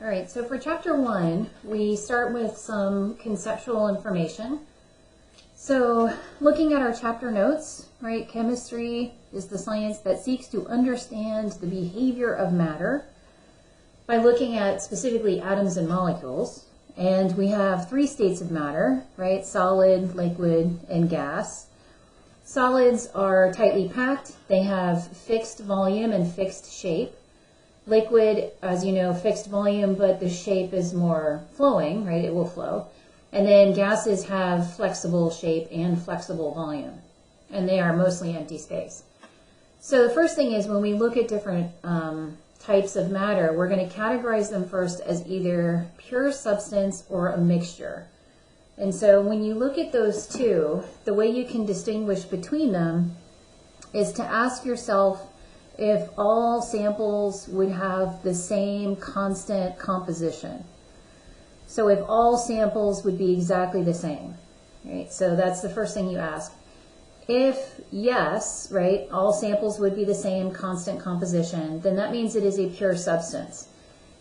All right, so for chapter 1, we start with some conceptual information. So looking at our chapter notes, right, chemistry is the science that seeks to understand the behavior of matter by looking at specifically atoms and molecules. And we have 3 states of matter, right, solid, liquid, and gas. Solids are tightly packed. They have fixed volume and fixed shape. Liquid, as you know, fixed volume, but the shape is more flowing, right? It will flow. And then gases have flexible shape and flexible volume, and they are mostly empty space. So the first thing is when we look at different types of matter, we're going to categorize them first as either pure substance or a mixture. And so when you look at those two, the way you can distinguish between them is to ask yourself if all samples would have the same constant composition. So if all samples would be exactly the same, right? So that's the first thing you ask. If yes, right, all samples would be the same constant composition, then that means it is a pure substance.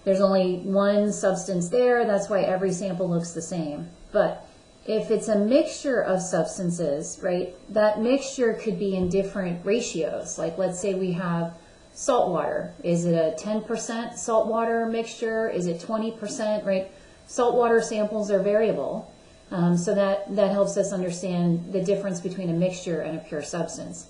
There's only one substance there, that's why every sample looks the same. But if it's a mixture of substances, right, that mixture could be in different ratios. Like let's say we have salt water. Is it a 10% salt water mixture? Is it 20%, right? Saltwater samples are variable, so that helps us understand the difference between a mixture and a pure substance.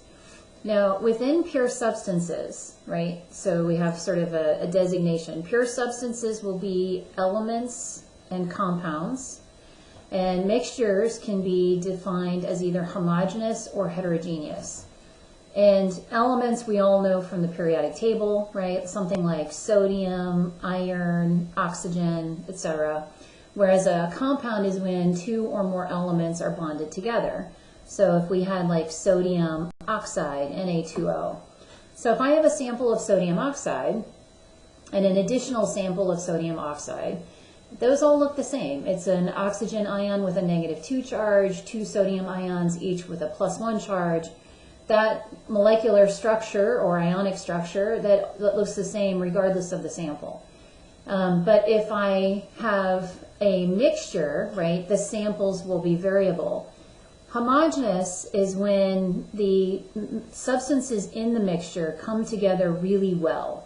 Now, within pure substances, right, so we have sort of a designation. Pure substances will be elements and compounds, and mixtures can be defined as either homogeneous or heterogeneous. And elements we all know from the periodic table, right? Something like sodium, iron, oxygen, etc. Whereas a compound is when 2 or more elements are bonded together. So if we had like sodium oxide, Na2O. So if I have a sample of sodium oxide and an additional sample of sodium oxide, those all look the same. It's an oxygen ion with a -2 charge, 2 sodium ions, each with a +1 charge. That molecular structure or ionic structure, that looks the same regardless of the sample. But if I have a mixture, right, the samples will be variable. Homogeneous is when the substances in the mixture come together really well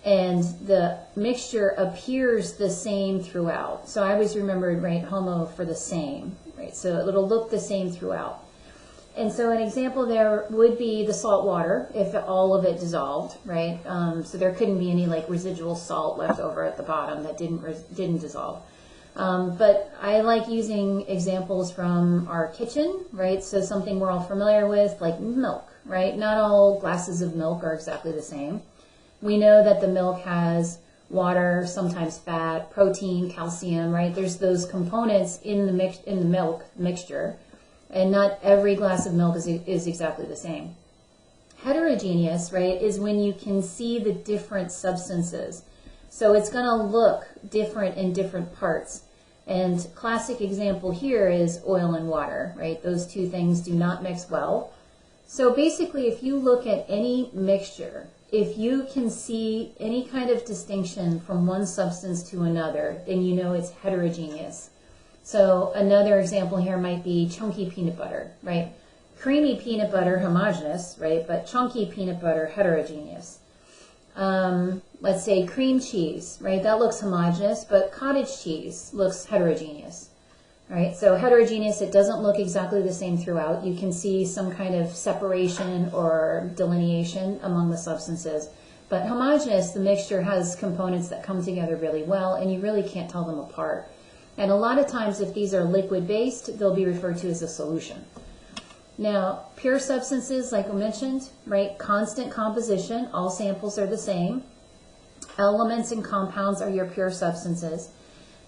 and the mixture appears the same throughout. So I always remembered, right, homo for the same, right? So it'll look the same throughout. And so an example there would be the salt water, if all of it dissolved, right? So there couldn't be any like residual salt left over at the bottom that didn't dissolve. But I like using examples from our kitchen, right? So something we're all familiar with, like milk, right? Not all glasses of milk are exactly the same. We know that the milk has water, sometimes fat, protein, calcium, right? There's those components in the milk mixture. And not every glass of milk is exactly the same. Heterogeneous, right, is when you can see the different substances. So it's going to look different in different parts. And classic example here is oil and water, right? Those two things do not mix well. So basically, if you look at any mixture, if you can see any kind of distinction from one substance to another, then you know it's heterogeneous. So another example here might be chunky peanut butter, right? Creamy peanut butter, homogeneous, right? But chunky peanut butter, heterogeneous. Let's say cream cheese, right? That looks homogeneous, but cottage cheese looks heterogeneous, right? So heterogeneous, it doesn't look exactly the same throughout. You can see some kind of separation or delineation among the substances. But homogeneous, the mixture has components that come together really well, and you really can't tell them apart. And a lot of times, if these are liquid-based, they'll be referred to as a solution. Now, pure substances, like I mentioned, right, constant composition, all samples are the same. Elements and compounds are your pure substances.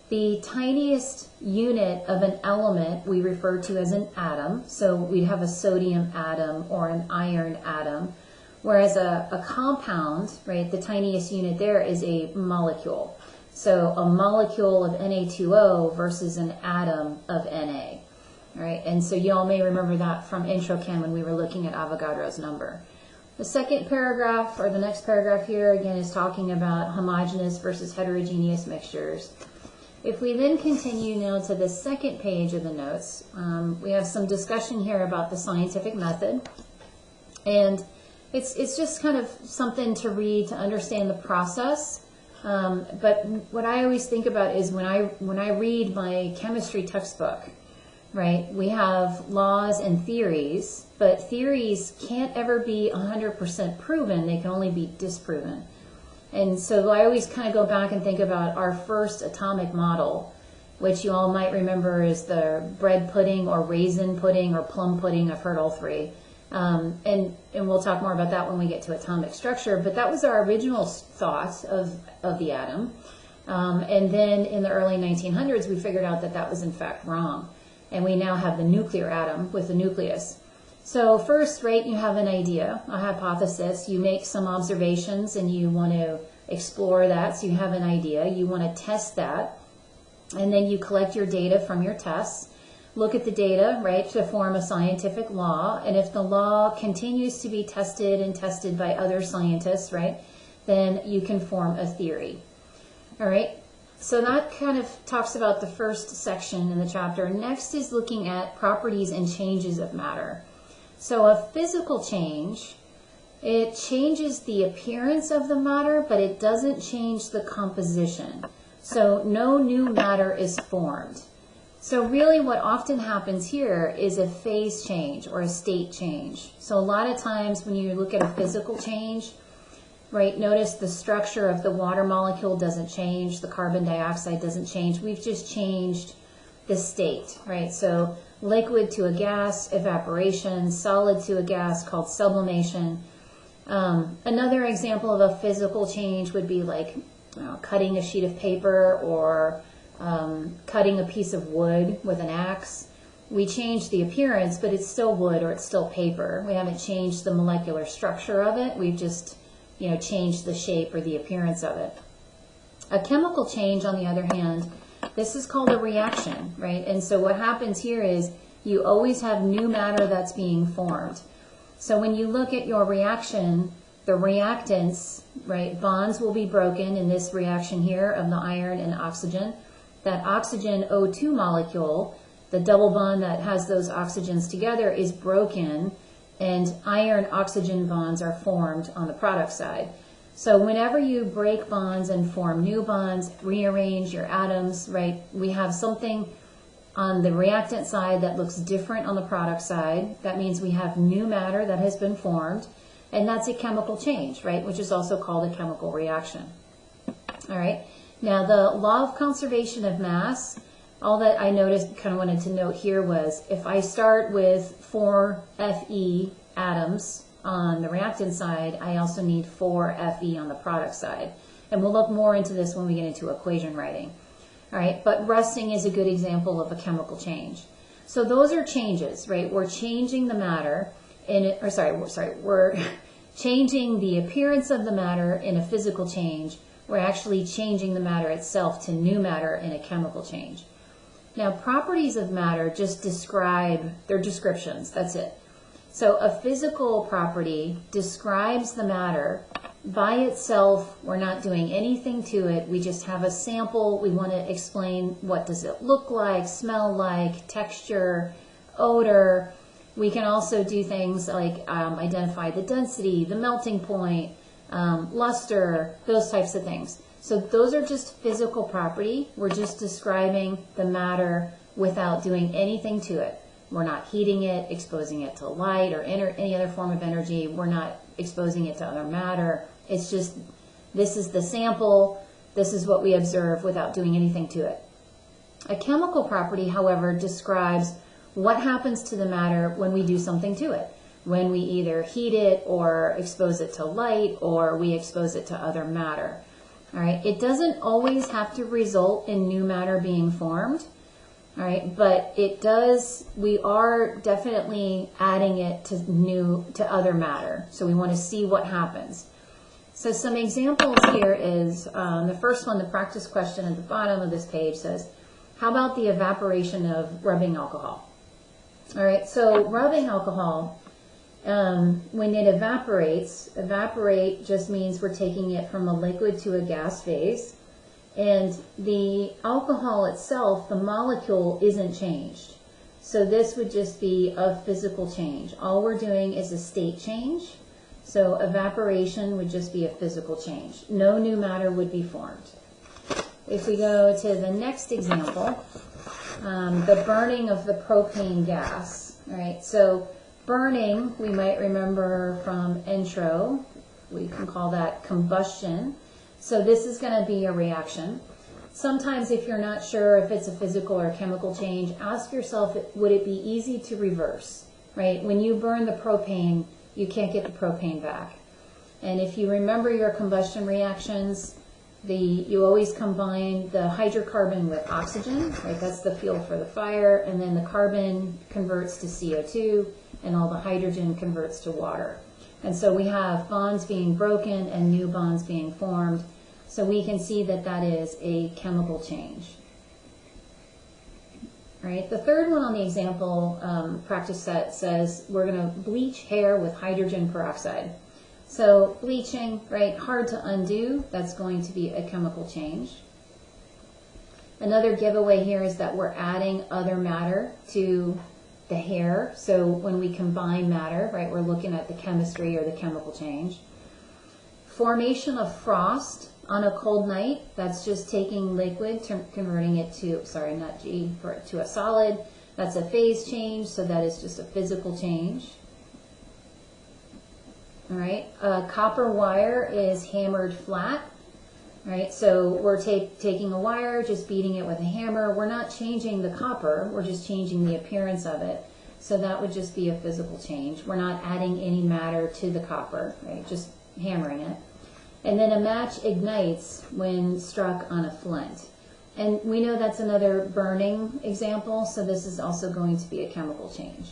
The tiniest unit of an element we refer to as an atom. So we'd have a sodium atom or an iron atom. Whereas a compound, right, the tiniest unit there is a molecule. So a molecule of Na2O versus an atom of Na, right? And so you all may remember that from intro chem when we were looking at Avogadro's number. The second paragraph, or the next paragraph here, again, is talking about homogeneous versus heterogeneous mixtures. If we then continue now to the second page of the notes, we have some discussion here about the scientific method. And it's just kind of something to read to understand the process. But what I always think about is when I read my chemistry textbook, right, we have laws and theories, but theories can't ever be 100% proven. They can only be disproven. And so I always kind of go back and think about our first atomic model, which you all might remember is the bread pudding or raisin pudding or plum pudding. I've heard all three. And we'll talk more about that when we get to atomic structure. But that was our original thought of the atom. And then in the early 1900s, we figured out that that was in fact wrong. And we now have the nuclear atom with the nucleus. So first, right, you have an idea, a hypothesis. You make some observations and you want to explore that. So you have an idea. You want to test that. And then you collect your data from your tests. Look at the data, right, to form a scientific law. And if the law continues to be tested and tested by other scientists, right, then you can form a theory. All right. So that kind of talks about the first section in the chapter. Next is looking at properties and changes of matter. So a physical change, it changes the appearance of the matter, but it doesn't change the composition. So no new matter is formed. So really what often happens here is a phase change or a state change. So a lot of times when you look at a physical change, right, notice the structure of the water molecule doesn't change, the carbon dioxide doesn't change. We've just changed the state, right? So liquid to a gas, evaporation, solid to a gas called sublimation. Another example of a physical change would be like cutting a sheet of paper or cutting a piece of wood with an axe. We change the appearance, but it's still wood or it's still paper. We haven't changed the molecular structure of it. We've just, changed the shape or the appearance of it. A chemical change, on the other hand, this is called a reaction, right? And so what happens here is you always have new matter that's being formed. So when you look at your reaction, the reactants, right, bonds will be broken in this reaction here of the iron and oxygen. That oxygen O2 molecule, the double bond that has those oxygens together, is broken, and iron-oxygen bonds are formed on the product side. So whenever you break bonds and form new bonds, rearrange your atoms, right, we have something on the reactant side that looks different on the product side. That means we have new matter that has been formed, and that's a chemical change, right, which is also called a chemical reaction. All right. Now, the law of conservation of mass, all that I noticed, kind of wanted to note here was if I start with 4 Fe atoms on the reactant side, I also need 4 Fe on the product side. And we'll look more into this when we get into equation writing. All right, but rusting is a good example of a chemical change. So those are changes, right? We're changing the matter we're changing the appearance of the matter in a physical change. We're actually changing the matter itself to new matter in a chemical change. Now, properties of matter just describe, they're descriptions, that's it. So a physical property describes the matter by itself. We're not doing anything to it. We just have a sample. We want to explain what does it look like, smell like, texture, odor. We can also do things like identify the density, the melting point, luster, those types of things. So those are just physical property. We're just describing the matter without doing anything to it. We're not heating it, exposing it to light or any other form of energy. We're not exposing it to other matter. It's just, this is the sample. This is what we observe without doing anything to it. A chemical property, however, describes what happens to the matter when we do something to it. When we either heat it or expose it to light or we expose it to other matter. All right, it doesn't always have to result in new matter being formed. All right, but it does, we are definitely adding it to other matter. So we want to see what happens. So some examples here is, the first one, the practice question at the bottom of this page says, how about the evaporation of rubbing alcohol? All right, so rubbing alcohol When it evaporates, evaporate just means we're taking it from a liquid to a gas phase. And the alcohol itself, the molecule, isn't changed. So this would just be a physical change. All we're doing is a state change. So evaporation would just be a physical change. No new matter would be formed. If we go to the next example, the burning of the propane gas. All right, so burning, we might remember from intro, we can call that combustion. So this is going to be a reaction. Sometimes if you're not sure if it's a physical or chemical change, ask yourself, would it be easy to reverse, right? When you burn the propane, you can't get the propane back. And if you remember your combustion reactions, you always combine the hydrocarbon with oxygen, right? That's the fuel for the fire. And then the carbon converts to CO2 and all the hydrogen converts to water. And so we have bonds being broken and new bonds being formed. So we can see that that is a chemical change. All right, the third one on the example practice set says we're going to bleach hair with hydrogen peroxide. So bleaching, right, hard to undo. That's going to be a chemical change. Another giveaway here is that we're adding other matter to the hair. So when we combine matter, right, we're looking at the chemistry or the chemical change. Formation of frost on a cold night, that's just taking liquid, converting it to, sorry, not G, to a solid. That's a phase change, so that is just a physical change. All right, copper wire is hammered flat. Right, so we're taking a wire, just beating it with a hammer. We're not changing the copper, we're just changing the appearance of it. So that would just be a physical change. We're not adding any matter to the copper, right, just hammering it. And then a match ignites when struck on a flint. And we know that's another burning example, so this is also going to be a chemical change.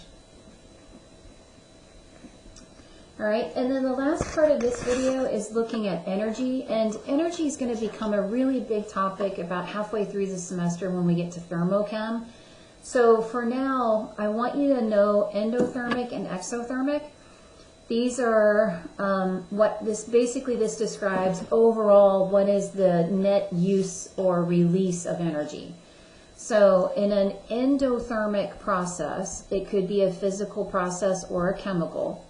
All right, and then the last part of this video is looking at energy, and energy is going to become a really big topic about halfway through the semester when we get to thermochem. So for now, I want you to know endothermic and exothermic. These are this describes overall what is the net use or release of energy. So in an endothermic process, it could be a physical process or a chemical.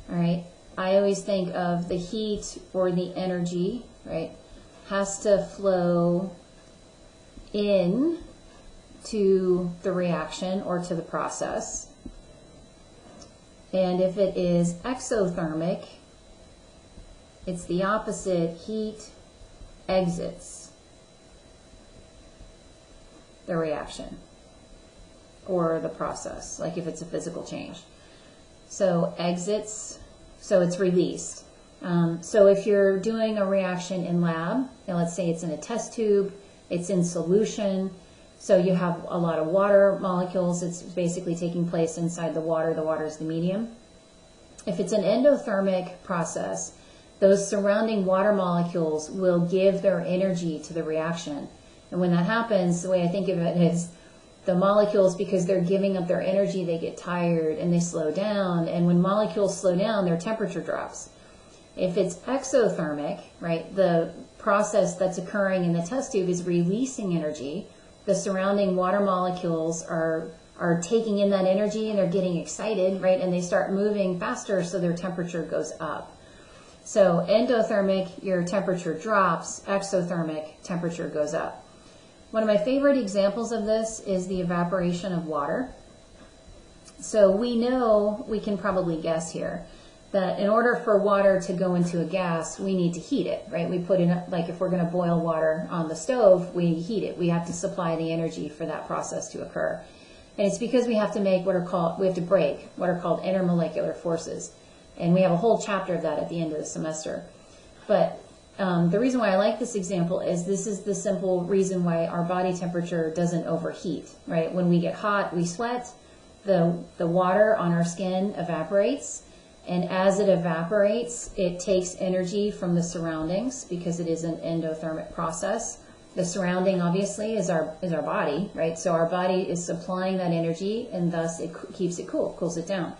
All right, I always think of the heat or the energy, right, has to flow in to the reaction or to the process. And if it is exothermic, it's the opposite, heat exits the reaction or the process, like if it's a physical change. So exits, so it's released. So if you're doing a reaction in lab, and let's say it's in a test tube, it's in solution, so you have a lot of water molecules, it's basically taking place inside the water is the medium. If it's an endothermic process, those surrounding water molecules will give their energy to the reaction. And when that happens, the way I think of it is, the molecules, because they're giving up their energy, they get tired and they slow down. And when molecules slow down, their temperature drops. If it's exothermic, right, the process that's occurring in the test tube is releasing energy. The surrounding water molecules are taking in that energy and they're getting excited, right, and they start moving faster, so their temperature goes up. So endothermic, your temperature drops. Exothermic, temperature goes up. One of my favorite examples of this is the evaporation of water. So we know, we can probably guess here, that in order for water to go into a gas, we need to heat it, right? We put in, like if we're going to boil water on the stove, we heat it. We have to supply the energy for that process to occur. And it's because we have to make we have to break what are called intermolecular forces. And we have a whole chapter of that at the end of the semester. But the reason why I like this example is this is the simple reason why our body temperature doesn't overheat, right? When we get hot, we sweat, the water on our skin evaporates, and as it evaporates, it takes energy from the surroundings because it is an endothermic process. The surrounding, obviously, is our body, right? So our body is supplying that energy, and thus it keeps it cool, cools it down.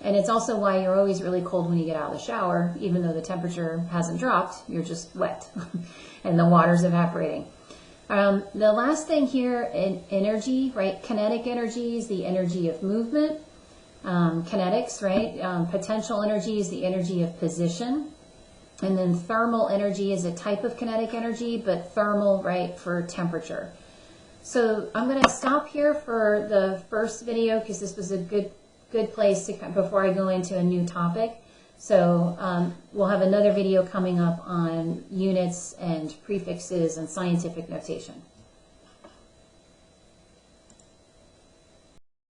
And it's also why you're always really cold when you get out of the shower, even though the temperature hasn't dropped, you're just wet and the water's evaporating. The last thing here in energy, right? Kinetic energy is the energy of movement. Kinetics, right? Potential energy is the energy of position. And then thermal energy is a type of kinetic energy, but thermal, right, for temperature. So I'm going to stop here for the first video because this was a good place to before I go into a new topic. So we'll have another video coming up on units and prefixes and scientific notation.